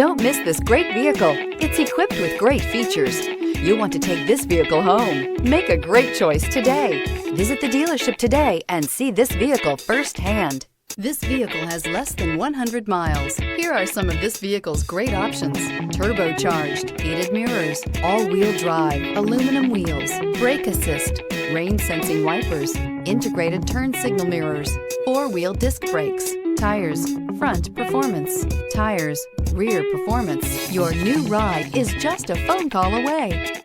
Don't miss this great vehicle. It's equipped with great features. You'll want to take this vehicle home. Make a great choice today. Visit the dealership today and see this vehicle firsthand. This vehicle has less than 100 miles. Here are some of this vehicle's great options: turbocharged, heated mirrors, all-wheel drive, aluminum wheels, brake assist, rain-sensing wipers, integrated turn signal mirrors, four-wheel disc brakes, tires, front performance, tires, rear performance. Your new ride is just a phone call away.